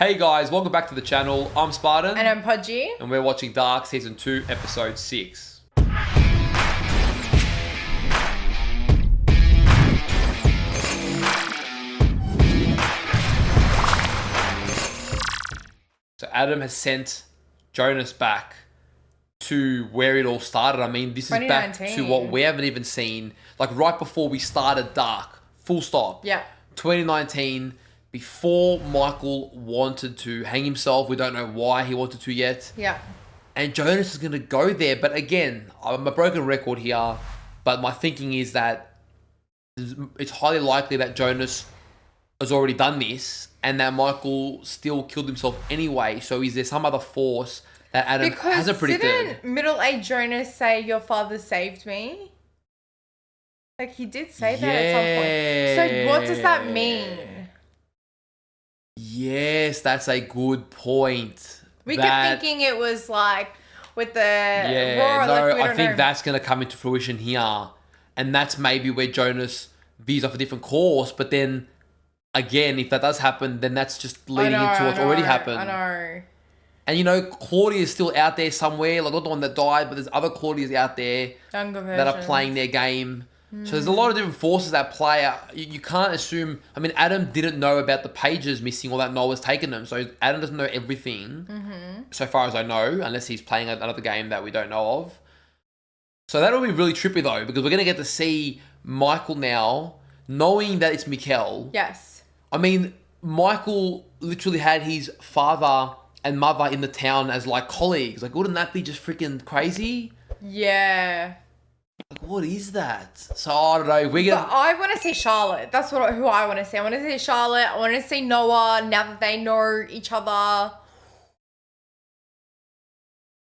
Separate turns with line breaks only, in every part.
Hey guys, welcome back to the channel. I'm Spartan.
And I'm Pudgey.
And we're watching Dark Season 2, Episode 6. So Adam has sent Jonas back to where it all started. I mean, this is back to what we haven't even seen. Like right before we started Dark. Full stop.
Yeah.
2019, before Michael wanted to hang himself. We don't know why he wanted to yet.
Yeah.
And Jonas is going to go there. But again, I'm a broken record here. But my thinking is that it's highly likely that Jonas has already done this and that Michael still killed himself anyway. So is there some other force that Adam hasn't predicted?
Didn't middle-aged Jonas say, "Your father saved me"? Like, he did say that at some point. So what does that mean?
Yes, that's a good point.
We kept thinking it was like with the roar.
No,
like,
I think that's going to come into fruition here. And that's maybe where Jonas veers off a different course. But then, again, if that does happen, then that's just leading into what's already happened.
I know.
And, you know, Claudia is still out there somewhere. Like, not the one that died, but there's other Claudias out there that are playing their game. So there's a lot of different forces at play. You can't assume... I mean, Adam didn't know about the pages missing or that Noah's taken them. So Adam doesn't know everything, so far as I know, unless he's playing another game that we don't know of. So that'll be really trippy, though, because we're going to get to see Michael now, knowing that it's Mikkel.
Yes.
I mean, Michael literally had his father and mother in the town as, like, colleagues. Like, wouldn't that be just freaking crazy?
Yeah.
Like, what is that? So, I don't know. We're gonna...
But I want to see Charlotte. That's who I want to see. I want to see Charlotte. I want to see Noah now that they know each other.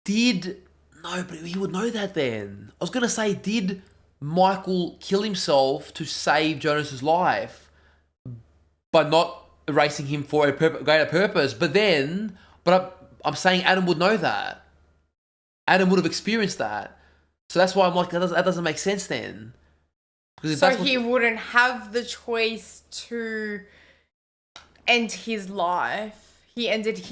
No, but he would know that then. I was going to say, did Michael kill himself to save Jonas's life by not erasing him for a greater purpose? But I'm saying Adam would know that. Adam would have experienced that. So that's why I'm like, that doesn't make sense then.
So he wouldn't have the choice to end his life. I don't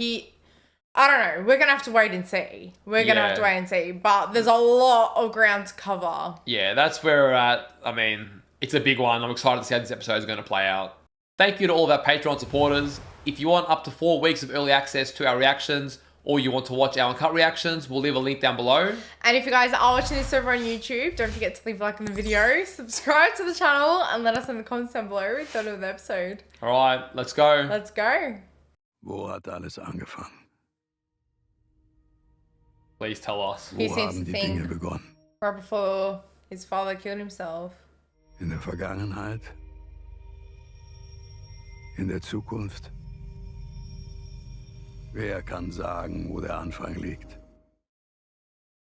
know. We're going to have to wait and see. But there's a lot of ground to cover.
Yeah, that's where we're at. I mean, it's a big one. I'm excited to see how this episode is going to play out. Thank you to all of our Patreon supporters. If you want up to 4 weeks of early access to our reactions, or you want to watch our uncut reactions, we'll leave a link down below.
And if you guys are watching this over on YouTube, don't forget to leave a like on the video, subscribe to the channel, and let us know in the comments down below what you thought of the episode.
All right, let's go.
Let's go.
Wo hat alles angefangen?
Please tell us.
He
Wo
seems
haben
to
die Dinge
think
begonnen?
right before his father killed himself.
In der Vergangenheit? In der Zukunft? Wer kann sagen, wo der Anfang liegt?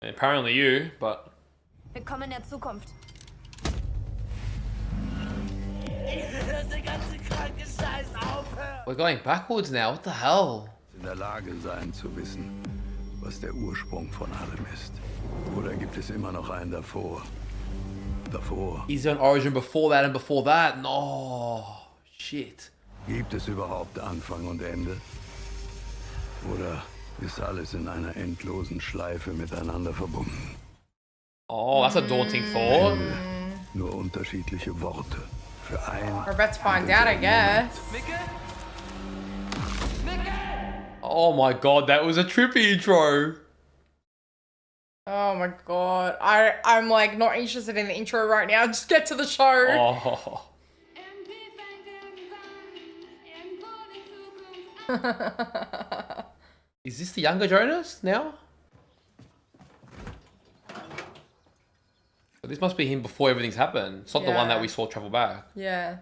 Apparently you, but...
Willkommen in der Zukunft.
We're going backwards now, what the hell?
In der Lage sein zu wissen, was der Ursprung von allem ist. Oder gibt es immer noch einen davor?
Is there an origin before that and before that? No, shit.
Gibt es überhaupt Anfang und Ende? Oder ist alles in einer endlosen Schleife miteinander verbunden?
Oh, that's a daunting thought.
Ende, nur unterschiedliche Worte für ein...
We're about to find out, I guess.
Oh my god, that was a trippy intro.
Oh my god. I'm like not interested in the intro right now. Just get to the show.
Oh. Is this the younger Jonas now? But this must be him before everything's happened. It's not the one that we saw travel back.
Yeah.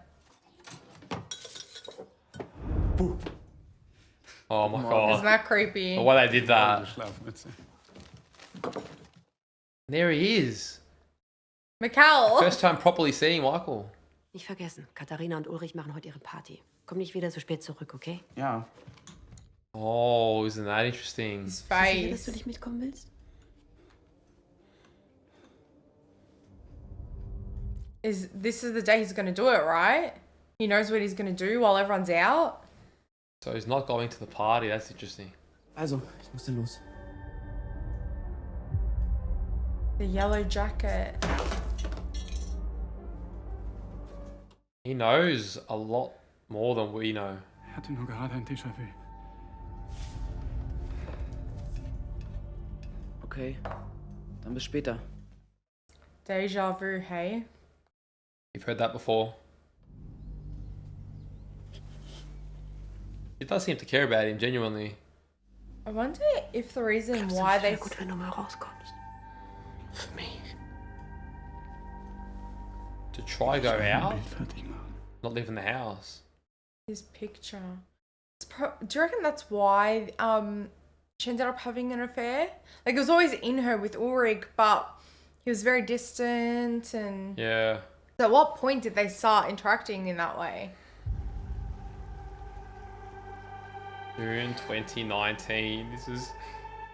Oh my god.
Isn't that creepy?
The way they did that. There he is.
Mikkel.
First time properly seeing Michael.
Nicht vergessen, Katharina und Ulrich machen heute ihre Party. Komm nicht wieder so spät zurück, okay?
Ja.
Oh, isn't that interesting?
His
Sicher, dass
face.
du nicht mitkommen willst?
This is the day he's gonna do it, right? He knows what he's gonna do while everyone's out.
So he's not going to the party. That's interesting.
Also, ich muss dann los.
The yellow jacket.
He knows a lot more than we know.
Ich hatte nur gerade ein Déjà-vu. Okay, dann bis später.
Deja vu, hey?
You've heard that before. It does seem to care about him, genuinely.
I wonder if the reason why they...
Gut, wenn du mal rauskommst.
Für mich.
To try go out?
Bild fertig machen.
Not leaving the house.
His picture. Do you reckon that's why she ended up having an affair? Like, it was always in her with Ulrich, but he was very distant and...
Yeah.
So at what point did they start interacting in that way?
June 2019. This is...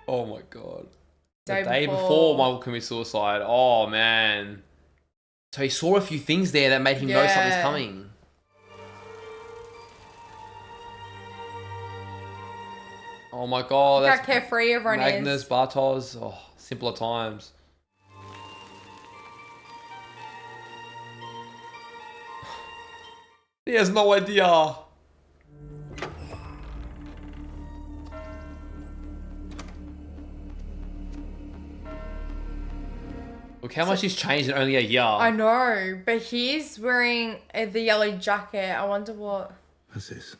Oh my god. The
Day
day
before.
before Michael committed suicide. Oh man. So he saw a few things there that made him know something's
Yeah.
coming. Oh my god.
Look how carefree everyone
Magnus,
is.
Bartos. Oh, simpler times. He has no idea. Look how much he's changed in only a year.
I know, but he's wearing the yellow jacket. I wonder what...
Was ist?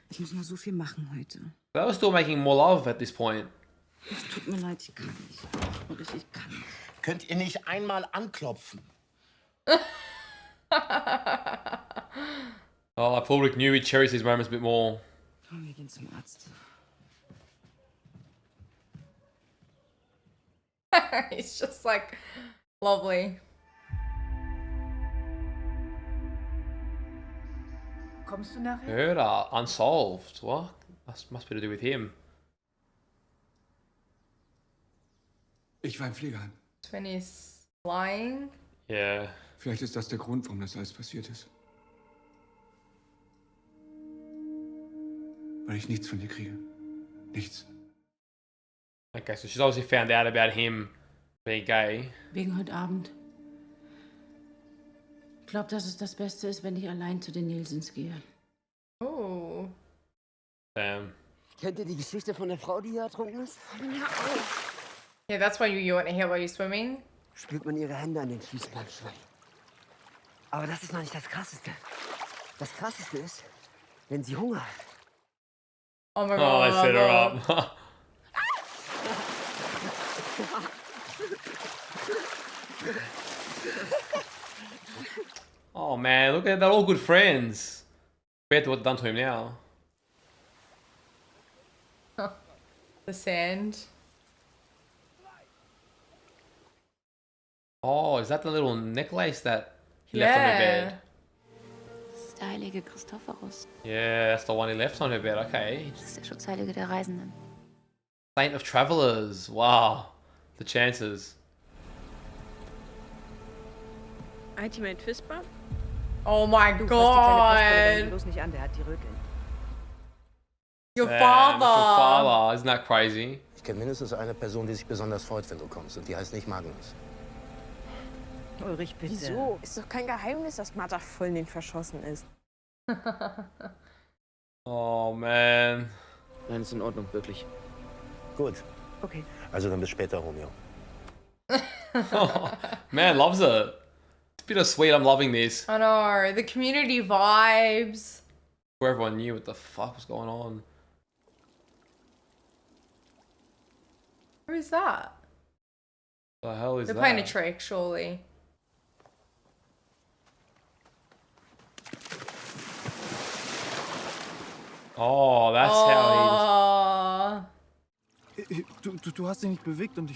Ich muss noch so viel machen heute.
They were still making more love at this point.
Es tut mir leid, ich kann nicht. Wirklich, ich kann nicht.
Könnt ihr nicht einmal anklopfen?
Oh, I probably knew he cherished these moments a bit more.
Komm, wir gehen zum Arzt.
It's just like lovely.
Kommst du nachher?
Murder unsolved. What? Must be to do with him.
Ich war im Pflegeheim.
When he's lying.
Yeah.
Vielleicht ist das der Grund, warum das alles passiert ist. Weil ich nichts von dir kriege. Nichts.
Okay, so she's obviously found out about him being gay.
Wegen heute Abend. Ich glaube, dass es das Beste ist, wenn ich allein zu den Nielsens gehe.
Oh.
Damn.
Kennt ihr die Geschichte von der Frau, die hier ertrunken ist?
Yeah, that's why you want to hear while you're swimming.
Spürt man ihre Hände an den Füßen beim Schwimmen. Aber das ist noch nicht das Krasseste. Das Krasseste ist, wenn sie Hunger hat.
Oh my
Oh,
god.
they set her up. Oh man, look at they're all good friends. Compared to what they've done to him now.
The sand.
Oh, is that the little necklace that he left on her bed?
Das ist der heilige Christophorus.
Yeah, that's the one he left on her bed. Okay.
Das ist der Schutzheilige der Reisenden.
Saint of Travelers. Wow. The chances.
Ultimate Fistbump?
Oh my
Du,
god.
bloß nicht an, der hat die Röteln.
Your
Damn,
father.
it's your father. Isn't that crazy?
Ich kenne mindestens eine Person, die sich besonders freut, wenn du kommst. Und die heißt nicht Magnus.
Ulrich, bitte.
Wieso? Ist doch kein Geheimnis, dass Martha voll in den verschossen ist.
Oh man.
Nein, ist in Ordnung, wirklich.
Gut.
Okay.
Also dann bis später, Romeo.
Man loves it. It's bittersweet. I'm loving this.
I know. The community vibes.
Where everyone knew what the fuck was going on.
Who is that?
The hell is
They're
that?
playing a trick, surely.
Oh, that's how
Du hast dich nicht bewegt und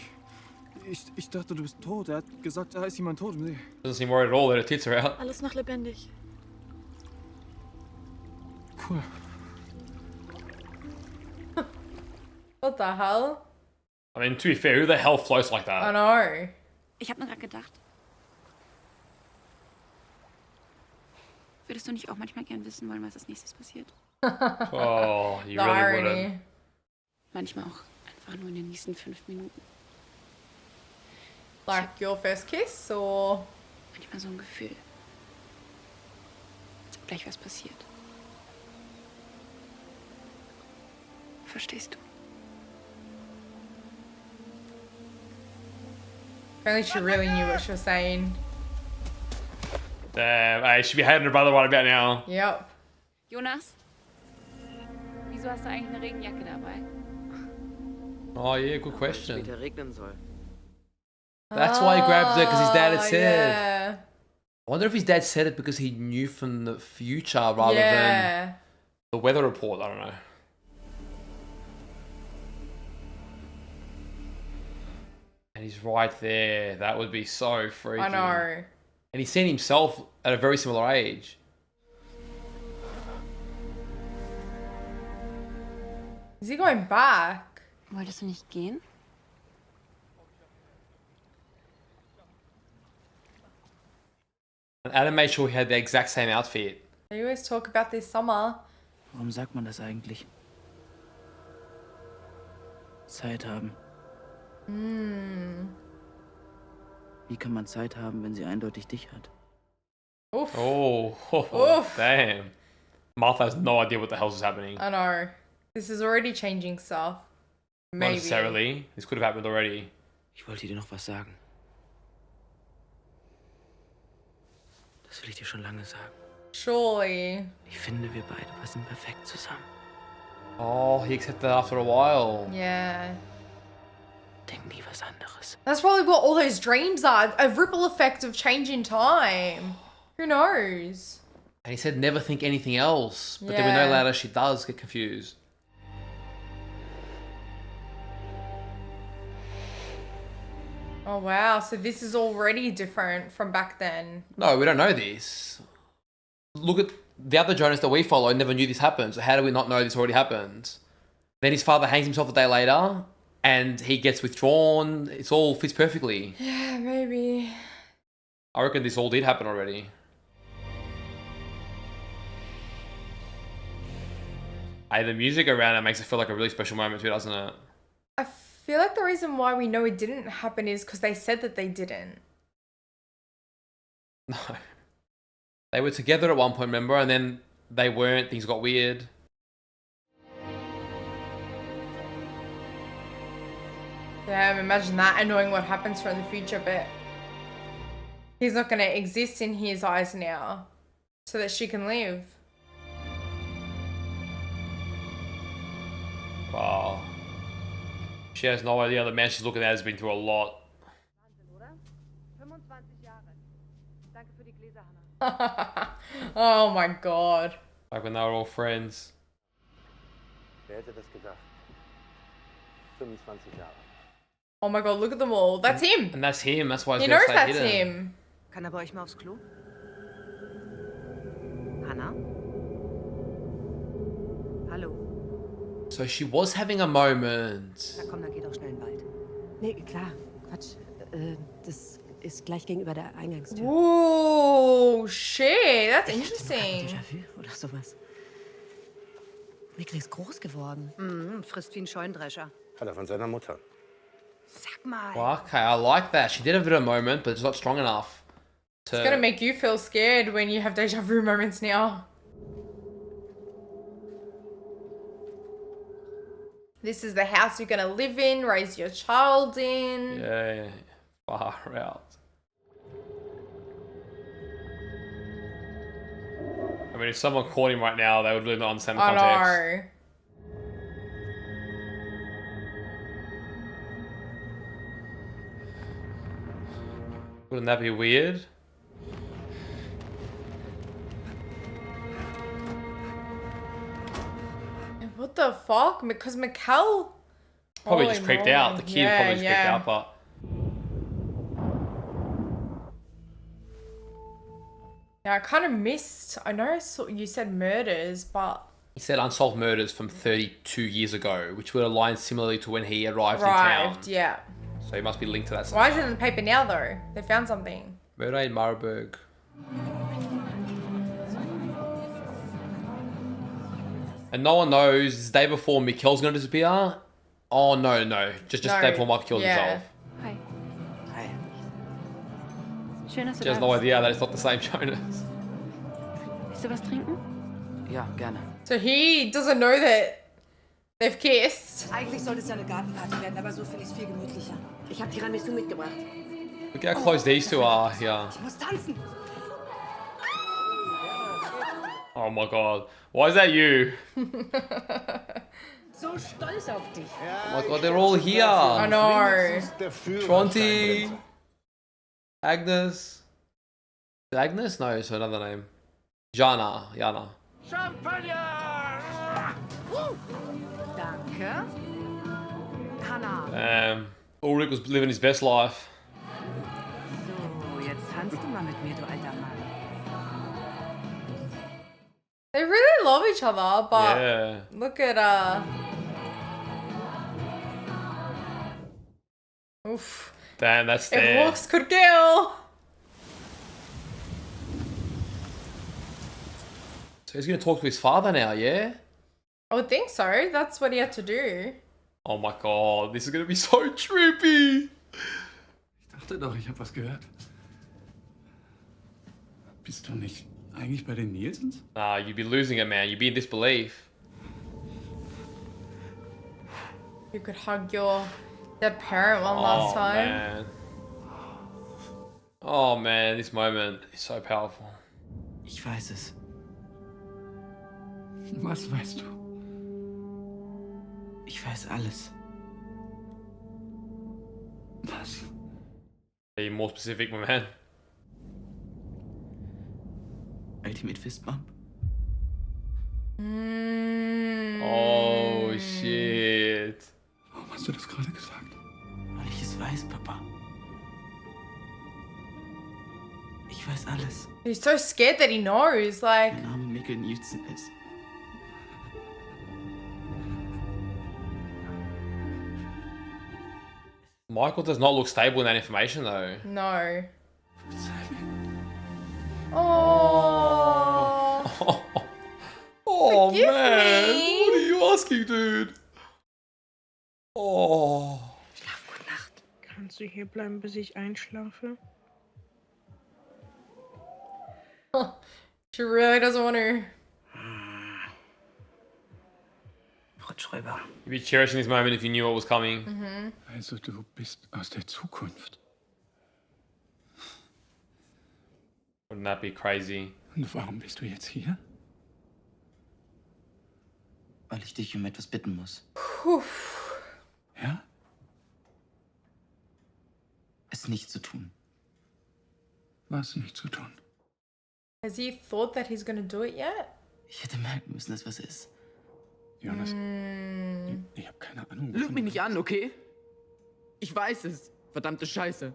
ich dachte, du bist tot. Er hat gesagt, da ist jemand tot.
he doesn't seem worried at all that her tits are out.
Alles noch lebendig.
Cool.
What the hell?
I mean, to be fair, who the hell floats like
I
that?
know.
Ich habe mir gerade gedacht.
Würdest du nicht auch manchmal gern wissen wollen, was als nächstes passiert?
Oh, you really wouldn't.
Manchmal auch einfach nur in den nächsten 5 Minuten.
Like your first kiss, or?
Manchmal so ein Gefühl. Als ob gleich was passiert. Verstehst du?
Apparently she really knew what she was saying.
Damn, I should be hating her brother right about now.
Yep.
Jonas? Wieso hast du eigentlich eine Regenjacke dabei?
Oh yeah, good question.
Später regnen soll.
That's why he grabbed her, because his dad had said.
Yeah.
I wonder if his dad said it because he knew from the future rather than the weather report. I don't know. And he's right there. That would be so freaky.
I know.
And he's seen himself at a very similar age.
Is he going back?
Wolltest du nicht gehen?
And Adam made sure he had the exact same outfit.
They always talk about this summer.
Warum sagt man das eigentlich? Zeit haben. Wie kann man Zeit haben, wenn sie eindeutig dich hat?
Oof.
Oh, damn. Martha has no idea what the hell is happening.
I know. This is already changing stuff. Maybe.
Not necessarily. This could have happened already.
Ich wollte dir noch was sagen. Das will ich dir schon lange sagen.
Surely.
Ich finde, wir beide passen perfekt zusammen.
Oh, he accepted that after a while.
Yeah.
Denk nie was anderes.
That's probably what all those dreams are. A ripple effect of change in time. Who knows?
And he said never think anything else. But then we know later she does get confused.
Oh wow, so this is already different from back then.
No, we don't know this. Look at the other Jonas that we follow never knew this happened. So how do we not know this already happened? Then his father hangs himself a day later and he gets withdrawn. It's all fits perfectly.
Yeah, maybe.
I reckon this all did happen already. Hey, the music around it makes it feel like a really special moment too, doesn't it?
I feel like the reason why we know it didn't happen is because they said that they didn't.
No. They were together at one point, remember? And then they weren't. Things got weird.
Damn, imagine that and knowing what happens from the future, but he's not going to exist in his eyes now so that she can live.
Wow. She has no idea the man she's looking at has been through a lot.
Oh my god.
Like when they were all friends.
Wer hätte das gedacht? 25 Jahre.
Oh my god, look at them all. That's him.
And that's him. That's why
he knows that's him.
Kann er bei euch mal aufs Klo? Hannah? Hallo?
So she was having a moment.
Na komm, dann geh doch schnell in den Wald.
Nee, klar. Quatsch. Das ist gleich gegenüber der Eingangstür.
Oh, shit. That's interesting.
Déjà-vu oder sowas. Oakleigh ist groß geworden.
Frisst wie ein Scheunendrescher.
Hat er von seiner Mutter.
Sag mal.
Well, okay, I like that. She did have a bit of a moment, but it's not strong enough.
It's gonna make you feel scared when you have deja vu moments now. This is the house you're gonna live in, raise your child in.
Yeah, far out. I mean, if someone caught him right now, they would really not understand the context.
I know.
Wouldn't that be weird?
What the fuck? Because Mikkel
Probably just creeped out. The kid probably just creeped out, but...
Yeah, I kind of missed. I know you said murders, but...
He said unsolved murders from 32 years ago, which would align similarly to when he arrived in town.
Yeah.
So he must be linked to that somehow.
Why is it in the paper now, though? They found something.
Murder in Marburg. And no one knows, it's the day before Mikkel's gonna disappear. Oh, no. Just the day before Michael kills himself.
Hi.
Hi.
Schön, dass du
She has
da
no
bist.
idea that it's not the same Jonas.
Willst du was trinken?
Ja, gerne.
So he doesn't know that they've kissed.
Eigentlich sollte es ja eine Gartenparty werden, aber so finde ich es viel gemütlicher.
Ich habe Tiramisu mitgebracht.
Look how close these two are here.
Ich muss tanzen.
Oh my god. Why is that you?
So stolz auf dich.
Oh my god, they're all here.
I know.
Tronti. Agnes. Agnes? No, it's another name. Jana.
Danke. Hannah.
Ulrich was living his best life.
So, jetzt tanzt du mal mit mir, du alter Mann.
They really love each other, but
Yeah.
look at oof.
Damn, that's
If
there.
looks could kill.
So he's gonna talk to his father now, yeah?
I would think so. That's what he had to do.
Oh my god, this is gonna be so trippy.
Ich dachte doch, ich habe was gehört. Bist du nicht eigentlich bei den Nielsens?
Nah, you'd be losing it, man. You'd be in disbelief.
You could hug your dead parent one last time.
Man. Oh man, this moment is so powerful.
Ich weiß es.
Was weißt du?
Ich weiß alles.
Was?
Be more specific, my man.
Ultimate Fist Bump.
Oh shit.
Warum hast du das gerade gesagt?
Weil ich es weiß, Papa. Ich weiß alles.
He's so scared that he knows. Like,
Mein Name Mikkel Nielsen ist.
Michael does not look stable in that information though.
no. Oh.
Oh
Forgive
man,
me.
what are you asking, dude? Oh.
Schlaf gut Nacht.
Kannst du hier bleiben, bis ich einschlafe?
She really doesn't want to.
Rutsch rüber.
You'd be cherishing this moment if you knew what was coming.
Also du bist aus der Zukunft.
Wouldn't that be crazy?
Und warum bist du jetzt hier?
Weil ich dich um etwas bitten muss.
Ja?
Es nicht zu tun.
Was nicht zu tun.
Has he thought that he's gonna do it yet?
Ich hätte merken müssen, dass was ist.
Jonas, ich habe keine Ahnung.
Lüg mich nicht an, okay? Ich weiß es. Verdammte Scheiße.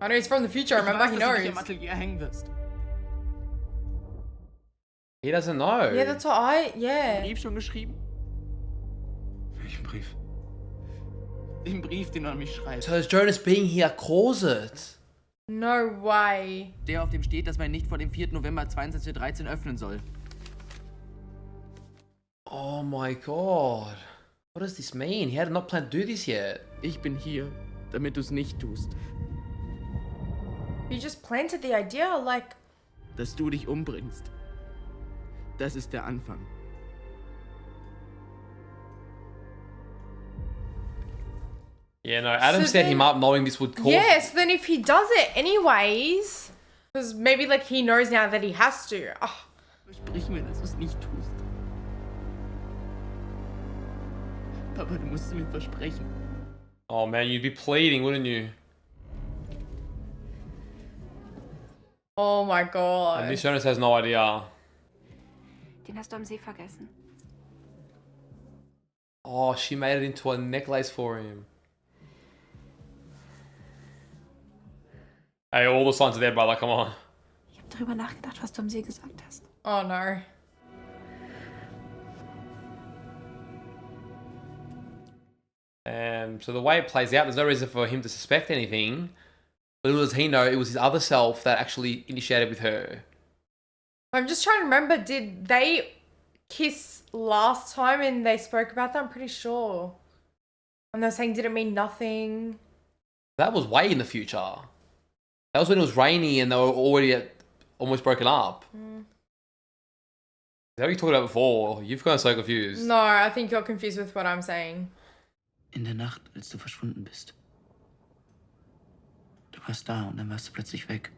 I know he's from the future, remember? He
dass du nicht
knows.
im Atelier hängen wirst.
He doesn't know.
Yeah, that's what yeah.
Brief schon geschrieben?
Welchen Brief?
Den Brief, den du an mich schreibst.
So is Jonas being here cause it?
No way.
Der, auf dem steht, dass man nicht vor dem 4. November 22:13 Uhr öffnen soll.
Oh my god. What does this mean? He had not planned to do this yet.
Ich bin hier, damit du es nicht tust.
He just planted the idea, like,
Dass du dich umbringst. Das ist der Anfang.
Yeah, no, Adam
So
set him
then-
up knowing this would cause
yes, then if he does it anyways, because maybe like he knows now that he has to. Oh,
Versprich mir, dass du es nicht tust. Papa, du musst es mir versprechen.
Oh man, you'd be pleading, wouldn't you?
oh my
And
god.
this Jonas has no idea.
Den hast du am See vergessen.
Oh, she made it into a necklace for him. Hey, all the signs are there, brother, come on.
Ich habe darüber nachgedacht, was du am See gesagt hast.
Oh no.
So the way it plays out, there's no reason for him to suspect anything. But little does he know, it was his other self that actually initiated with her.
I'm just trying to remember, did they kiss last time and they spoke about that? I'm pretty sure. And they're saying did it mean nothing?
That was way in the future. That was when it was rainy and they were already almost broken up. Is that what you talked about before? You've gotten so confused.
No, I think you're confused with what I'm saying.
In der Nacht, als du verschwunden bist. Du warst da und dann warst du plötzlich weg.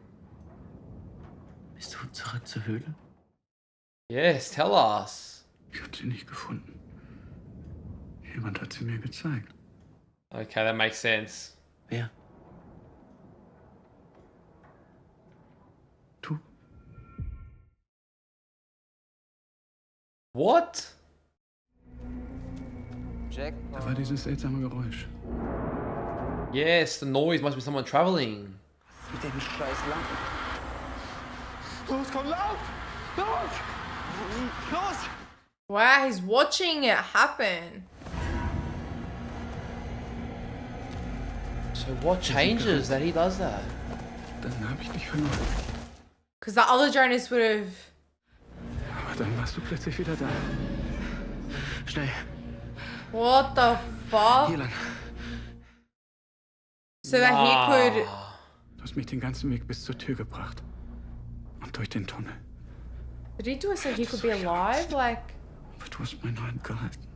Bist du zurück zur Höhle?
Yes, tell us.
Ich habe sie nicht gefunden. Jemand hat sie mir gezeigt.
Okay, that makes sense.
Wer?
Du.
What?
Jack?
Da war dieses seltsame Geräusch.
Yes, the noise must be someone traveling.
Mit dem scheiß Lampen. Los, komm, lauf! Los! Los!
Wow, he's watching it happen.
So what changes that he does that?
Dann habe ich dich verloren.
Because the other Jonas would have...
Aber dann warst du plötzlich wieder da.
Schnell.
What the fuck?
Hier lang.
So that he could...
Du hast mich den ganzen Weg bis zur Tür gebracht. Und durch den Tunnel.
Did he do it so he could be alive? Like...
Aber du hast meine Hand gehalten.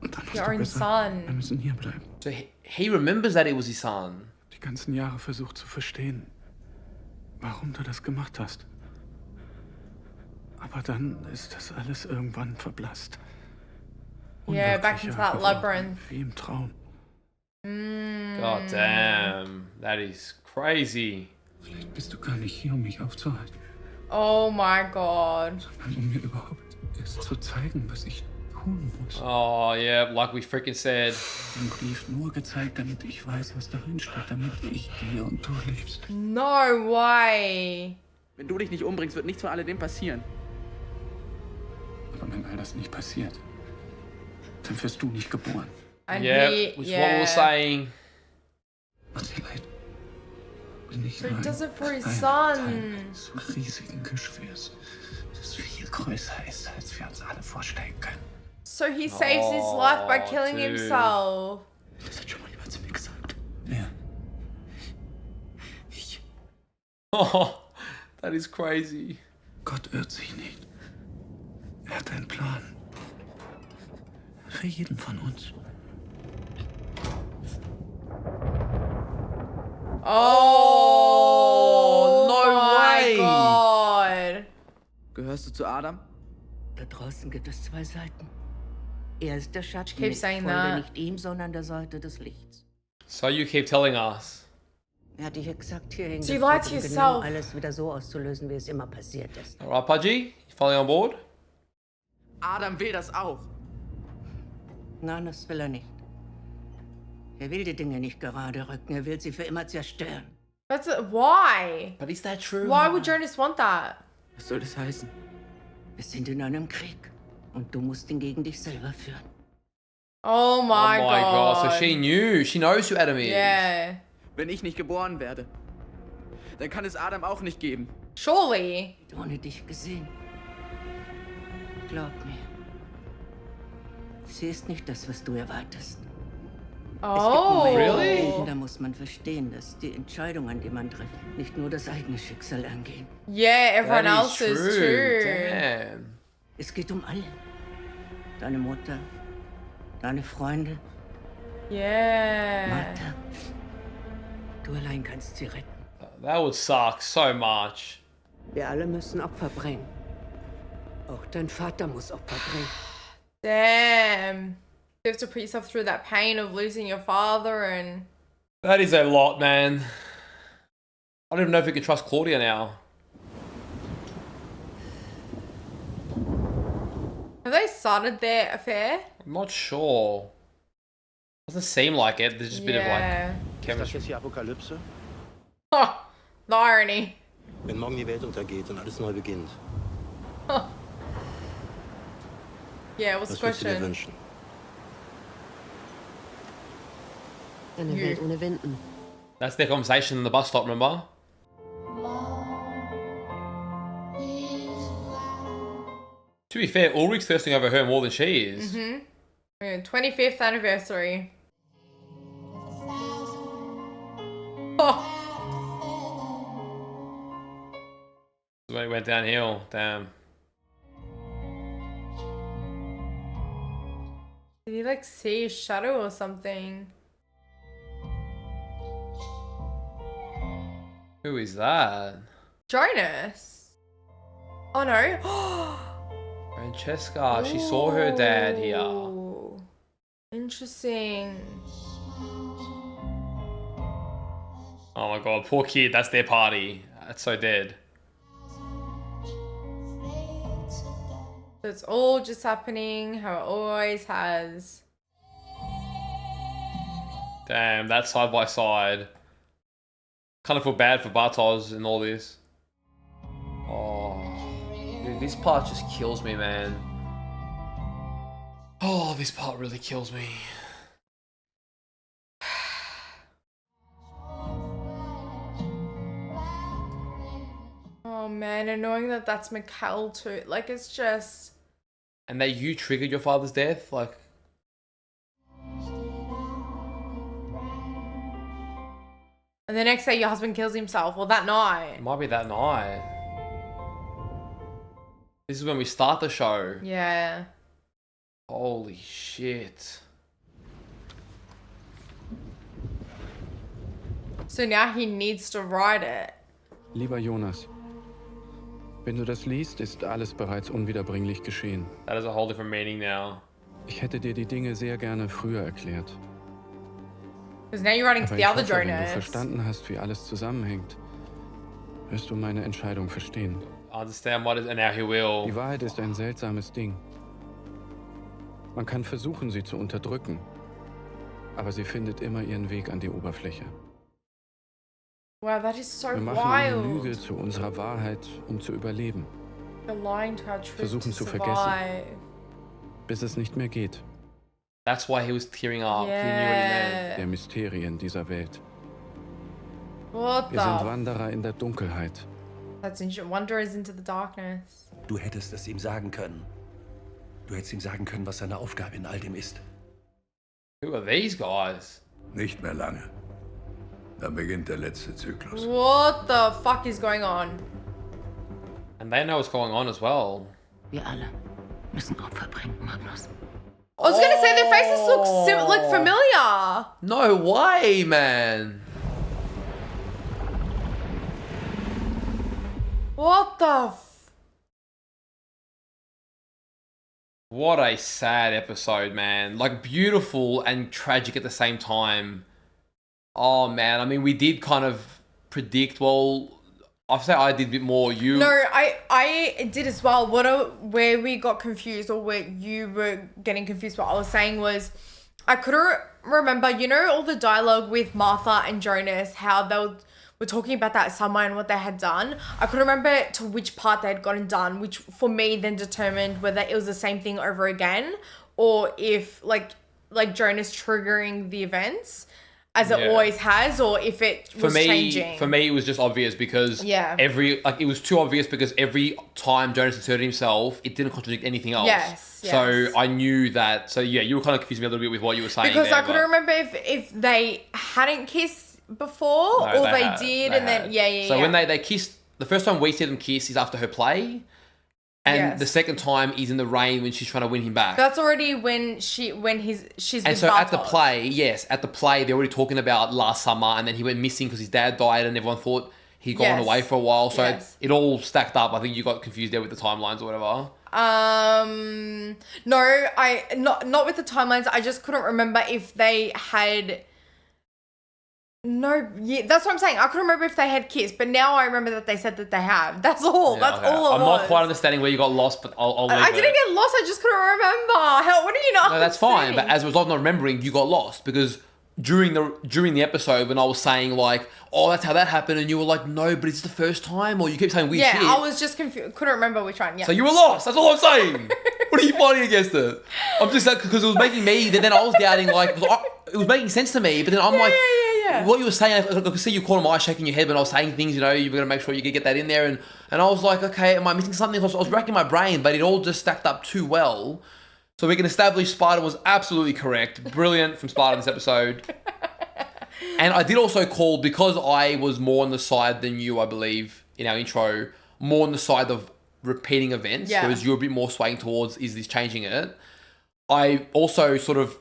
Und dann hast
Your
du
own
gesagt,
son.
wir müssen hier bleiben.
So he remembers that it was his son.
Die ganzen Jahre versucht zu verstehen, warum du das gemacht hast. Aber dann ist das alles irgendwann verblasst.
Yeah, back into that labyrinth.
Wie im Traum.
God damn, that is crazy.
Vielleicht bist du gar nicht hier, um mich aufzuhalten.
Oh my god.
Sondern um mir überhaupt erst zu zeigen, was ich tun muss.
Oh yeah, like we freaking said.
Den Brief nur gezeigt, damit ich weiß, was darin steht, damit ich gehe und du lebst.
No way.
Wenn du dich nicht umbringst, wird nichts von alledem passieren.
Aber wenn all das nicht passiert, dann wirst du nicht geboren.
And
yeah,
he,
which is what we were saying.
Macht dir leid. Bin ich
So he
allein.
does it for his
Ein
son.
Teil eines riesigen Geschwürs, das viel größer ist, als wir uns alle vorstellen können.
So he saves his life by killing
dude.
himself.
Das hat schon mal jemand zu mir gesagt. Wer? Ich.
Oh, that is crazy.
Gott irrt sich nicht. Er hat einen Plan. Für jeden von uns.
Oh,
no
my
way.
God.
Gehörst du zu Adam?
Da draußen gibt es zwei Seiten. Er ist der Schatten.
keep
Ich
saying
folge
that.
nicht ihm, sondern der Seite des Lichts.
So you keep telling us.
Er hat dir gesagt, hier hängt
So you
das
lied
Glück,
to
um genau
yourself.
alles wieder so auszulösen, wie es immer passiert ist.
Alright, Pudgey, you finally on board?
Adam will das auch.
Nein, das will er nicht. Er will die Dinge nicht gerade rücken, er will sie für immer zerstören.
That's it. Why?
But is that true?
Why would Jonas want that?
Was soll das heißen?
Wir sind in einem Krieg und du musst ihn gegen dich selber führen.
Oh my,
Oh my god,
God.
so she knew. She knows who Adam is.
Yeah.
Wenn ich nicht geboren werde, dann kann es Adam auch nicht geben.
Surely.
Ohne dich gesehen. Glaub mir. Sie ist nicht das, was du erwartest.
Oh.
Really? Da muss man verstehen, dass die Entscheidungen, die man trifft, nicht nur das eigene Schicksal angehen.
Yeah, everyone
That is
else's
true.
too.
Damn.
Es geht um alle. Deine Mutter, deine Freunde,
Yeah.
Martha. Du allein kannst sie retten.
That would suck so much.
Wir alle müssen Opfer bringen. Auch dein Vater muss Opfer bringen.
Damn. You have to put yourself through that pain of losing your father and...
That is a lot, man. I don't even know if we can trust Claudia now.
Have they started their affair?
I'm not sure. Doesn't seem like it. There's just a bit of like chemistry.
Ist das jetzt die Apokalypse?
Oh, the irony.
Wenn morgen die Welt untergeht und alles neu beginnt,
Yeah, what's the
was würdest du dir
question?
wünschen?
Eine Welt ohne Winden.
That's their conversation in the bus stop, remember? To be fair, Ulrich's thirsting over her more than she is.
25th anniversary. Oh.
When it went downhill, damn.
Did he like see a shadow or something?
Who is that?
Jonas. Oh no.
Francesca, she saw her dad here.
Ooh. Interesting.
Oh my god, poor kid, that's their party. That's so dead.
So it's all just happening how it always has.
Damn, that's side by side. Kind of feel bad for Bartosz and all this. Oh, dude, this part just kills me, man. Oh, this part really kills me.
Oh man, and knowing that that's Mikhail too, like it's just...
And that you triggered your father's death, like...
And the next day your husband kills himself, or that night.
It might be that night. This is when we start the show.
Yeah.
Holy shit.
So now he needs to write it.
Lieber Jonas, wenn du das liest, ist alles bereits unwiederbringlich geschehen.
That has a whole different meaning now.
Ich hätte dir die Dinge sehr gerne früher erklärt.
Because now you're writing to
Aber
the
ich
other
hoffe, wenn du
Jonas.
verstanden hast, wie alles zusammenhängt, wirst du meine Entscheidung verstehen.
I understand what is, and now he will.
Die Wahrheit ist ein seltsames Ding. Man kann versuchen, sie zu unterdrücken, aber sie findet immer ihren Weg an die Oberfläche.
Wow, that is so
Wir machen eine
wild.
Lüge zu unserer Wahrheit, um zu überleben.
You're lying to our truth
Versuchen
to
zu
survive.
vergessen, bis es nicht mehr geht.
That's why he was tearing up. He knew what he meant.
Der Mysterien dieser Welt.
What
Wir sind
the?
Wanderer in der Dunkelheit.
That's interesting. Wanderers into the darkness.
Du hättest es ihm sagen können. Du hättest ihm sagen können, was seine Aufgabe in all dem ist.
Who are these guys?
Nicht mehr lange. Dann beginnt der letzte Zyklus.
What the fuck is going on?
And they know what's going on as well.
Wir alle müssen Opfer bringen, Magnus.
I was gonna say their faces look familiar.
No way, man.
What the
What a sad episode, man. Like, beautiful and tragic at the same time. Oh, man. I mean, we did kind of predict, well, I'll say I did a bit more. You...
No, I did as well. Where we got confused, or where you were getting confused, what I was saying was, I couldn't remember, you know, all the dialogue with Martha and Jonas, how they were talking about that summer and what they had done. I couldn't remember to which part they had gotten done, which for me then determined whether it was the same thing over again, or if like Jonas triggering the events as it always has, or if it was changing.
For me, it was just obvious because it was too obvious because every time Jonas inserted himself, it didn't contradict anything else.
Yes.
So I knew that. So yeah, you were kind of confusing me a little bit with what you were saying.
Because
there,
I couldn't remember if they hadn't kissed before,
No,
or they did, and then
So when they kissed, the first time we see them kiss is after her play, and the second time is in the rain when she's trying to win him back.
That's already when she's
And
with
so at the
Bartosz.
play, they're already talking about last summer, and then he went missing because his dad died, and everyone thought he'd gone away for a while. So it all stacked up. I think you got confused there with the timelines or whatever.
No, I not with the timelines. I just couldn't remember if they had. No, yeah, that's what I'm saying. I couldn't remember if they had kissed, but now I remember that they said that they have. That's all. That's all it
I'm
was.
not quite understanding where you got lost, but I'll leave
I
it.
didn't get lost. I just couldn't remember. What do you not?
No, that's fine. But as a result of not remembering, you got lost because during the episode when I was saying like, oh, that's how that happened, and you were like, no, but it's the first time, or you kept saying weird shit.
Yeah, I was just confused. Couldn't remember which one. Yeah.
So you were lost. That's all I'm saying. What are you fighting against it? I'm just like, because it was making me. Then I was doubting like it was making sense to me, but then I'm like, what you were saying, I could see you calling my eye, shaking your head when I was saying things, you've got to make sure you get that in there. And I was like, okay, am I missing something? I was racking my brain, but it all just stacked up too well. So we can establish Spartan was absolutely correct. Brilliant from Spartan this episode. And I did also call, because I was more on the side than you, I believe, in our intro, more on the side of repeating events, whereas you're a bit more swaying towards, is this changing it? I also sort of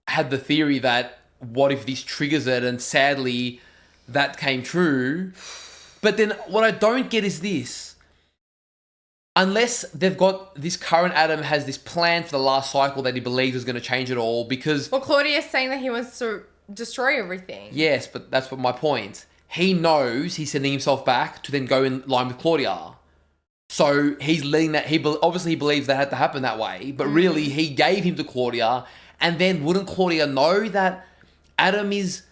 had the theory that, what if this triggers it? And sadly, that came true. But then what I don't get is this. Unless they've got, this current Adam has this plan for the last cycle that he believes is going to change it all, because...
Well, Claudia's saying that he wants to destroy everything.
Yes, but that's what my point. He knows he's sending himself back to then go in line with Claudia. So he's letting that... Obviously, he believes that had to happen that way, but really, he gave him to Claudia, and then wouldn't Claudia know that Adam is...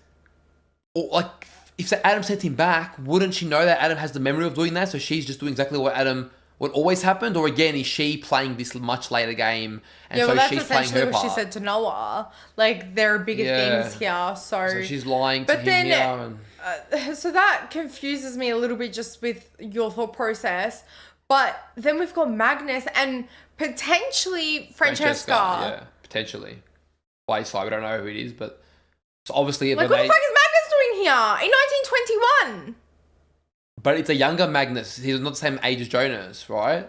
Or like, if Adam sent him back, wouldn't she know that Adam has the memory of doing that? So she's just doing exactly what always happened? Or again, is she playing this much later game, and so she's playing her part?
What she said to Noah. Like, there are bigger things here, so
she's lying to him here.
So that confuses me a little bit just with your thought process. But then we've got Magnus and potentially Francesca.
Yeah, potentially. By his side, we don't know who it is, but so obviously...
Like, what the fuck is Magnus doing here in 1921?
But it's a younger Magnus. He's not the same age as Jonas, right?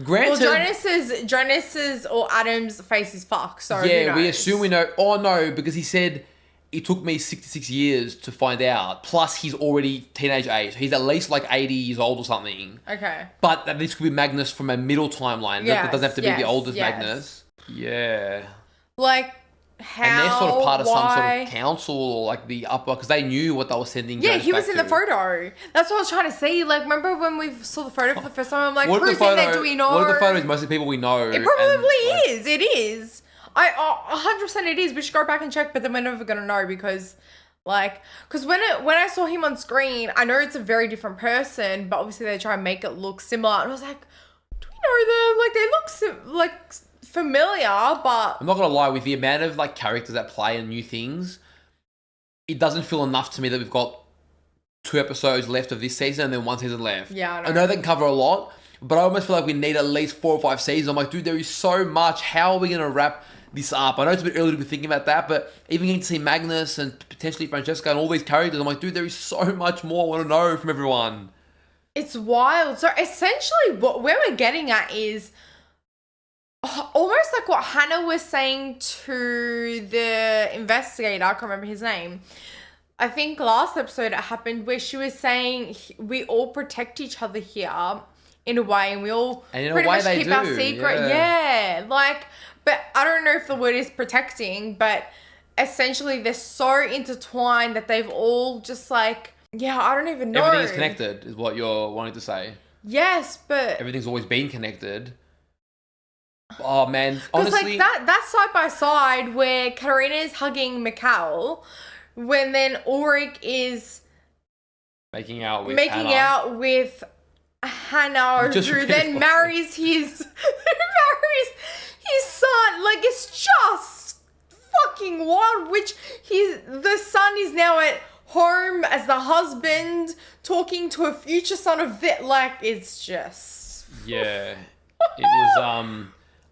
Granted,
well, Jonas's or Adam's face is fucked, so
yeah, we assume we know. Oh no, because he said it took me 66 years to find out. Plus, he's already teenage age. He's at least like 80 years old or something.
Okay.
But this could be Magnus from a middle timeline. That doesn't have to be the oldest Magnus. Yeah.
Like, how?
And they're sort of part of some sort of council, or like the upper, because they knew what they were sending.
Yeah,
Jonas
he was
back
in the photo. That's what I was trying to see. Like, remember when we saw the photo for the first time? I'm like, who's in there? Do we know?
What are the photos? Mostly people we know.
It probably is. It is. 100% it is. We should go back and check, but then we're never gonna know because when I saw him on screen, I know it's a very different person, but obviously they try and make it look similar. And I was like, do we know them? Like, they look familiar, but
I'm not gonna lie, with the amount of like characters that play and new things, it doesn't feel enough to me that we've got 2 episodes left of this season and then 1 season left.
Yeah,
I know they can cover a lot, but I almost feel like we need at least 4 or 5 seasons. I'm like, dude, there is so much. How are we gonna wrap this up? I know it's a bit early to be thinking about that, but even getting to see Magnus and potentially Francesca and all these characters, I'm like, dude, there is so much more I want to know from everyone.
It's wild. So essentially, where we're getting at is almost like what Hannah was saying to the investigator. I can't remember his name. I think last episode it happened where she was saying we all protect each other here in a way, and we all pretty much keep our secret. Yeah, like, but I don't know if the word is protecting, but essentially they're so intertwined that they've all just like, I don't even know.
Everything is connected, is what you're wanting to say.
Yes, but
everything's always been connected. Oh man, honestly,
like that side by side where Katarina is hugging Mikhail, when then Ulrich is
making out with
Hannah, who then marries his son. Like, it's just fucking wild. Which the son is now at home as the husband talking to a future son of that. Like, it's just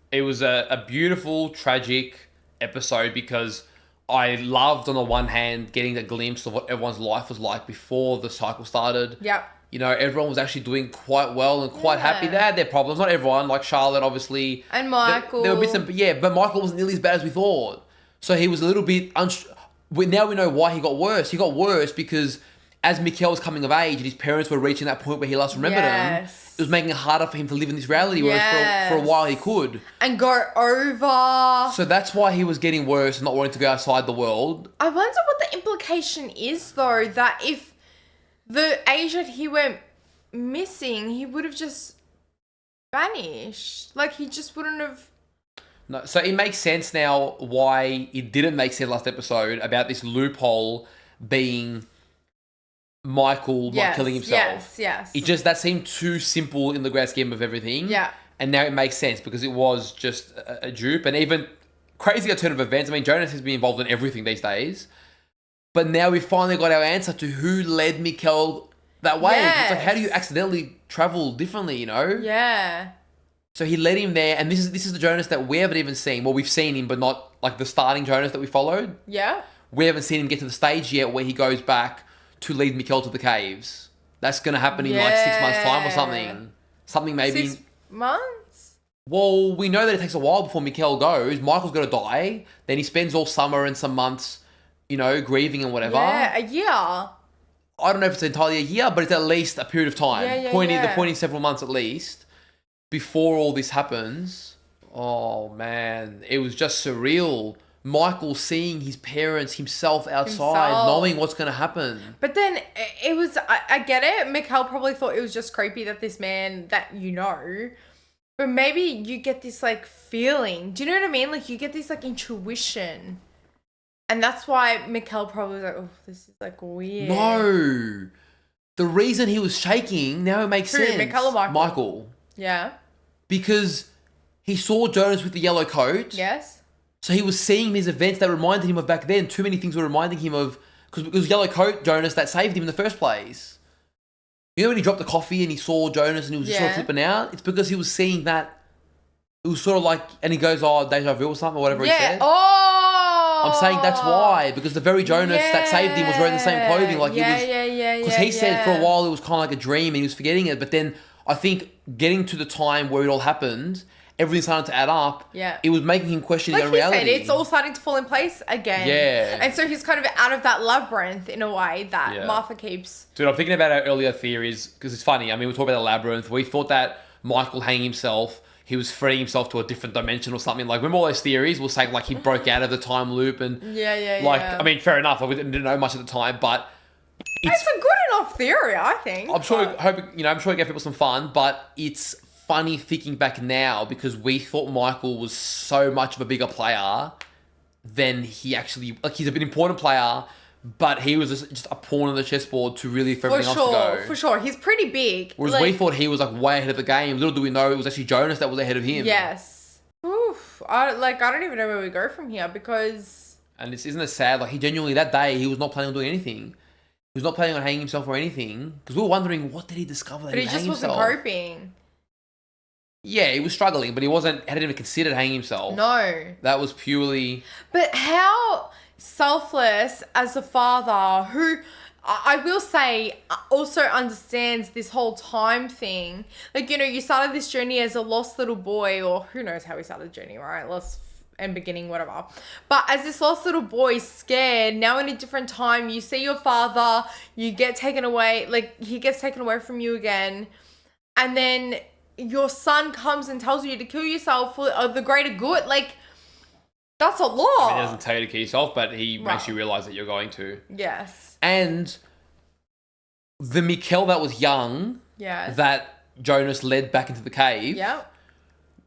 It was a beautiful, tragic episode because I loved, on the one hand, getting a glimpse of what everyone's life was like before the cycle started.
Yep.
You know, everyone was actually doing quite well and quite happy. They had their problems. Not everyone, like Charlotte, obviously.
And Michael.
There were bits but Michael wasn't nearly as bad as we thought. So he was a little bit... Now we know why he got worse. He got worse because as Mikhail was coming of age and his parents were reaching that point where he last remembered him, it was making it harder for him to live in this reality, whereas for a while he could.
And go over.
So that's why he was getting worse and not wanting to go outside the world.
I wonder what the implication is, though, that if the age that he went missing, he would have just vanished. Like, he just wouldn't have...
No, so it makes sense now why it didn't make sense last episode about this loophole being... Michael not killing himself.
Yes.
It just, that seemed too simple in the grand scheme of everything.
Yeah.
And now it makes sense because it was just a dupe, and even crazier turn of events. I mean, Jonas has been involved in everything these days. But now we finally got our answer to who led Mikkel that way. It's like, how do you accidentally travel differently, you know?
Yeah.
So he led him there, and this is the Jonas that we haven't even seen. Well, we've seen him, but not like the starting Jonas that we followed.
Yeah.
We haven't seen him get to the stage yet where he goes back to lead Mikkel to the caves. That's going to happen in like 6 months' time or something. Something maybe...
6 months?
Well, we know that it takes a while before Mikkel goes. Michael's got to die. Then he spends all summer and some months, you know, grieving and whatever.
Yeah, a year.
I don't know if it's entirely a year, but it's at least a period of time. The point is several months at least before all this happens. Oh, man. It was just surreal. Michael seeing his parents, himself outside, knowing what's going to happen.
But then it was, I get it. Mikkel probably thought it was just creepy that this man that you know, but maybe you get this like feeling. Do you know what I mean? Like you get this like intuition. And that's why Mikkel probably was like, oh, this is like weird.
No. The reason he was shaking, now it makes sense.
Mikkel or Michael?
Michael.
Yeah.
Because he saw Jonas with the yellow coat.
Yes.
So he was seeing these events that reminded him of back then. Too many things were reminding him of... Because it was yellow coat Jonas that saved him in the first place. You know when he dropped the coffee and he saw Jonas and he was just sort of flipping out? It's because he was seeing that... It was sort of like... And he goes, oh, deja vu or something or whatever he said.
Oh!
I'm saying that's why. Because the very Jonas that saved him was wearing the same clothing. Like Because he said for a while it was kind of like a dream and he was forgetting it. But then I think getting to the time where it all happened... Everything started to add up. Yeah. It was making him question his own reality.
Like he said, it's all starting to fall in place again.
Yeah.
And so he's kind of out of that labyrinth in a way that Martha keeps.
Dude, I'm thinking about our earlier theories because it's funny. I mean, we talked about the labyrinth. We thought that Michael hanging himself, he was freeing himself to a different dimension or something. Like, remember all those theories? We'll say like he broke out of the time loop and I mean, fair enough. We didn't know much at the time, but
it's a good enough theory, I think.
I'm sure it gave people some fun, but it's funny thinking back now because we thought Michael was so much of a bigger player than he actually... Like, he's an important player, but he was just a pawn on the chessboard to really for everything else to go.
For sure. He's pretty big.
Whereas we thought he was like way ahead of the game. Little do we know it was actually Jonas that was ahead of him.
Yes. Oof. I don't even know where we go from here because...
And isn't it sad? Like, he genuinely, that day, he was not planning on doing anything. He was not planning on hanging himself or anything because we were wondering, what did he discover that
but he just wasn't coping.
Yeah, he was struggling, but hadn't even considered hanging himself.
No.
That was purely...
But how selfless as a father who, I will say, also understands this whole time thing. Like, you know, you started this journey as a lost little boy, or who knows how we started the journey, right? Lost and beginning, whatever. But as this lost little boy, scared, now in a different time, you see your father, you get taken away, like, he gets taken away from you again. And then... your son comes and tells you to kill yourself for the greater good. Like, that's a lot.
I mean, he doesn't tell you to kill yourself, but he makes you realise that you're going to.
Yes.
And the Mikkel that was young, that Jonas led back into the cave.
Yeah.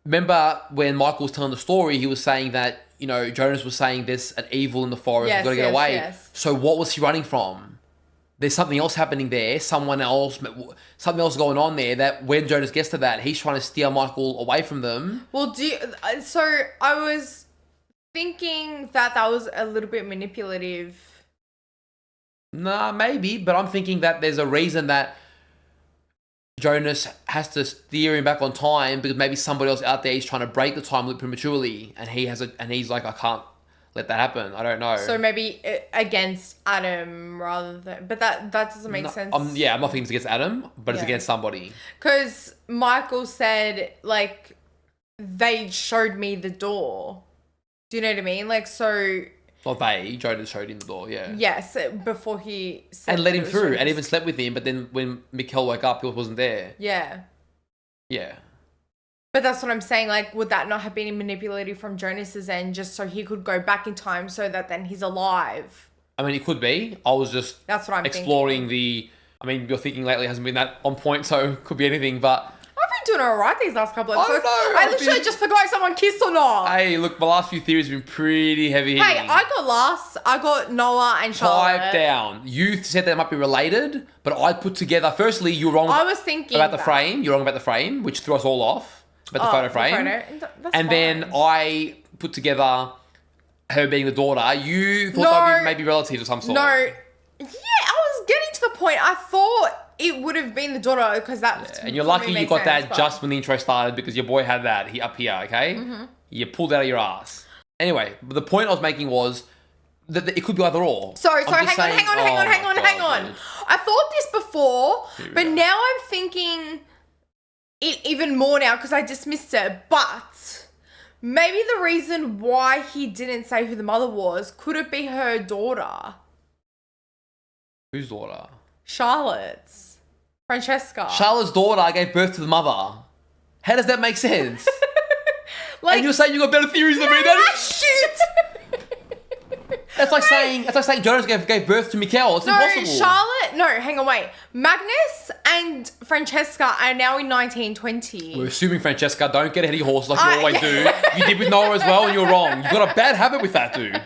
Remember when Michael was telling the story, he was saying that, you know, Jonas was saying there's an evil in the forest, we've got to get away.
Yes.
So what was he running from? There's something else happening there, something else going on there that when Jonas gets to that, he's trying to steer Michael away from them.
Well, so I was thinking that was a little bit manipulative.
Nah, maybe, but I'm thinking that there's a reason that Jonas has to steer him back on time because maybe somebody else out there is trying to break the time loop prematurely and he's like, I can't let that happen. I don't know.
So maybe against Adam rather than... But that doesn't make sense.
I'm not thinking it's against Adam, but it's against somebody.
Because Michael said, like, they showed me the door. Do you know what I mean? Like, so...
Well, Jonas showed him the door, yeah.
Yes, before he said...
And let him through, and even slept with him, but then when Mikkel woke up, he wasn't there.
Yeah.
Yeah.
But that's what I'm saying, like, would that not have been manipulative from Jonas's end just so he could go back in time so that then he's alive?
I mean, it could be. I was just
that's what I'm
exploring
thinking.
I mean, your thinking lately hasn't been that on point, so it could be anything, but...
I've been doing all right these last couple of episodes. I literally just forgot if someone kissed or not.
Hey, look, my last few theories have been pretty heavy hitting.
Hey, I got Noah and Charlotte.
Pipe down. You said they might be related, but I put together... Firstly, you were wrong
I was thinking
about the frame. You're wrong about the frame, which threw us all off. About the photo frame.
That's
and
fine.
then I put together her being the daughter. You thought that would be maybe relatives of some sort.
No. Yeah, I was getting to the point. I thought it would have been the daughter because that.
And you're lucky you got that just when the intro started because your boy had that up here, okay?
Mm-hmm.
You pulled it out of your ass. Anyway, the point I was making was that it could be either or.
Sorry, hang on. I thought this before, but now I'm thinking it even more now because I dismissed it. But maybe the reason why he didn't say who the mother was, could it be her daughter?
Whose daughter?
Charlotte's. Francesca.
Charlotte's daughter gave birth to the mother. How does that make sense? And you're saying you got better theories than me? That is shit! That's like saying Jonas gave birth to Mikkel. It's impossible.
Magnus and Francesca are now in 1920.
We're assuming Francesca. Don't get ahead of your horse like you always do. You did with Noah as well and you're wrong. You've got a bad habit with that, dude.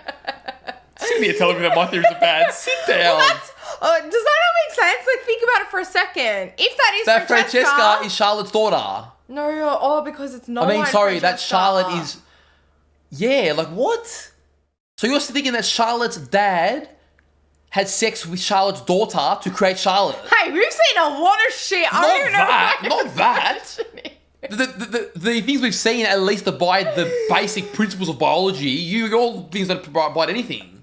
Sit here telling me that my theories are bad. Sit down.
Well, does that not make sense? Like, think about it for a second. If that is
Francesca is Charlotte's daughter.
No, because it's not.
I mean, sorry, that Charlotte is... Yeah, like what? So you're thinking that Charlotte's dad had sex with Charlotte's daughter to create Charlotte?
Hey, we've seen a lot of shit.
Not that. The things we've seen at least abide the basic principles of biology. Your things don't abide anything.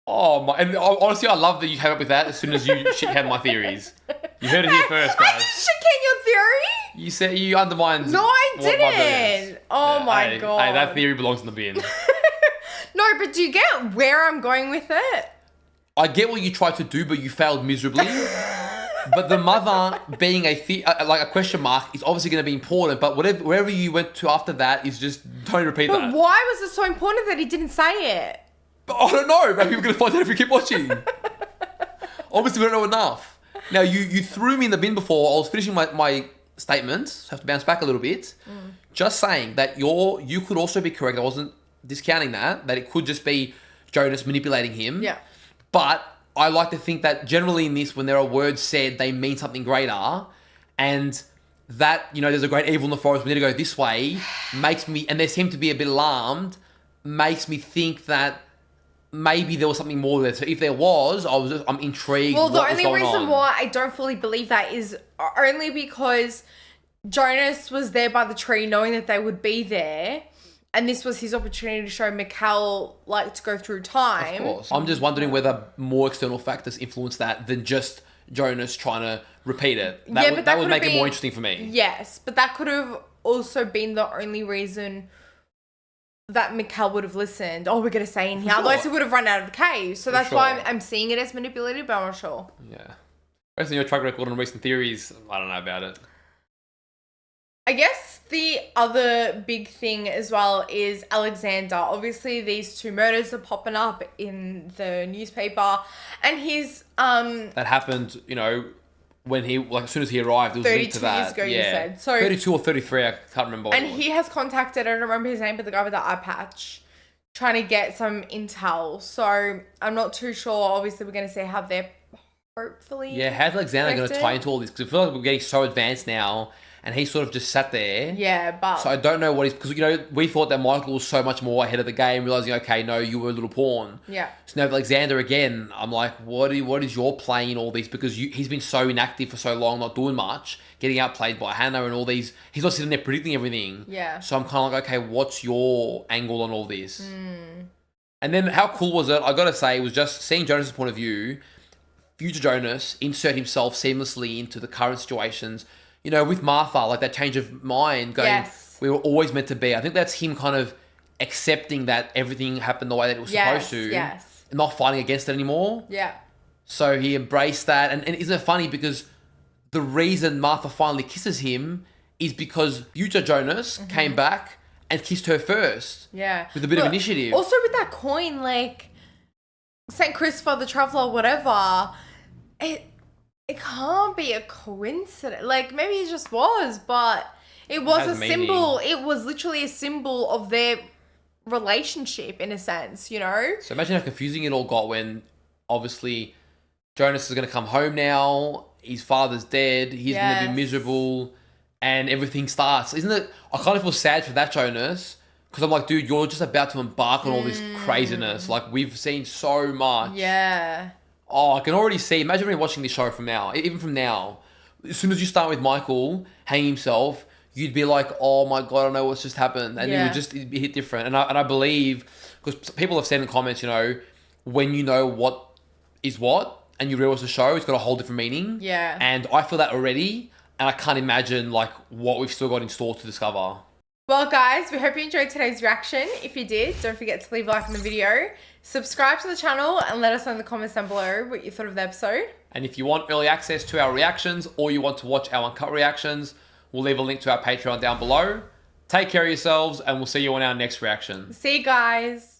Oh my! And honestly, I love that you came up with that as soon as you had my theories. You heard it here first, guys.
I didn't shit your theory.
You said you undermined.
No, I didn't. Oh my god!
Hey, that theory belongs in the bin.
No, but do you get where I'm going with it?
I get what you tried to do, but you failed miserably. But the mother being like a question mark is obviously going to be important. But wherever you went to after that is just don't repeat that.
But why was it so important that he didn't say it?
But I don't know. Maybe we're going to find out if we keep watching. Obviously, we don't know enough. Now, you threw me in the bin before. I was finishing my statement. So I have to bounce back a little bit. Just saying that you could also be correct. I wasn't discounting that it could just be Jonas manipulating him.
Yeah.
But I like to think that generally in this, when there are words said, they mean something greater. And that, there's a great evil in the forest, we need to go this way, makes me, and they seem to be a bit alarmed, makes me think that maybe there was something more there. So if there was, I'm intrigued.
Well, the only reason why I don't fully believe that is only because Jonas was there by the tree knowing that they would be there. And this was his opportunity to show Mikkel, to go through time.
Of course. I'm just wondering whether more external factors influence that than just Jonas trying to repeat it. That would make it more interesting for me.
Yes, but that could have also been the only reason that Mikkel would have listened. Oh, we're going to stay in here.
Sure.
Otherwise, he would have run out of the cave. So that's why I'm seeing it as manipulated, but I'm not sure.
Yeah. Based on your track record and recent theories, I don't know about it.
I guess the other big thing as well is Alexander. Obviously, these two murders are popping up in the newspaper, and his
that happened, when he as soon as he arrived, it was linked to that.
32 years ago, you said. So
32 or 33, I can't remember.
And he has contacted, I don't remember his name, but the guy with the eye patch, trying to get some intel. So I'm not too sure. Obviously, we're going to see how they're hopefully.
Yeah, how's Alexander going to tie into all this? Because I feel like we're getting so advanced now. And he sort of just sat there.
Yeah, but...
So I don't know what he's... Because, we thought that Michael was so much more ahead of the game, realising, okay, no, you were a little pawn.
Yeah.
So now with Alexander again, I'm like, what is your play in all these? Because he's been so inactive for so long, not doing much, getting outplayed by Hannah and all these... He's not sitting there predicting everything.
Yeah.
So I'm kind of like, okay, what's your angle on all this? And then how cool was it? I got to say, it was just seeing Jonas' point of view, future Jonas insert himself seamlessly into the current situations... with Martha, that change of mind going,
yes.
We were always meant to be. I think that's him kind of accepting that everything happened the way that it was supposed to.
Yes.
And not fighting against it anymore.
Yeah.
So he embraced that. And isn't it funny because the reason Martha finally kisses him is because future Jonas came back and kissed her first.
Yeah.
With a bit of initiative.
Also with that coin, St. Christopher the Traveller, whatever, it can't be a coincidence. Maybe it just was, but it was a symbol. It was literally a symbol of their relationship in a sense, So
imagine how confusing it all got when obviously Jonas is going to come home now. His father's dead. He's going to be miserable and everything starts. Isn't it? I kind of feel sad for that Jonas Because I'm like, dude, you're just about to embark on all this craziness. Like, we've seen so much.
Yeah.
Oh, I can already see. Imagine me watching this show from now. Even from now. As soon as you start with Michael hanging himself, you'd be like, oh my God, I know what's just happened. And it'd be hit different. And I believe, because people have said in the comments, you know, when you know what is what, and you realize the show, it's got a whole different meaning.
Yeah.
And I feel that already. And I can't imagine, like, what we've still got in store to discover.
Well, guys, we hope you enjoyed today's reaction. If you did, don't forget to leave a like on the video, subscribe to the channel, and let us know in the comments down below what you thought of the episode.
And if you want early access to our reactions, or you want to watch our uncut reactions, we'll leave a link to our Patreon down below. Take care of yourselves, and we'll see you on our next reaction.
See you guys.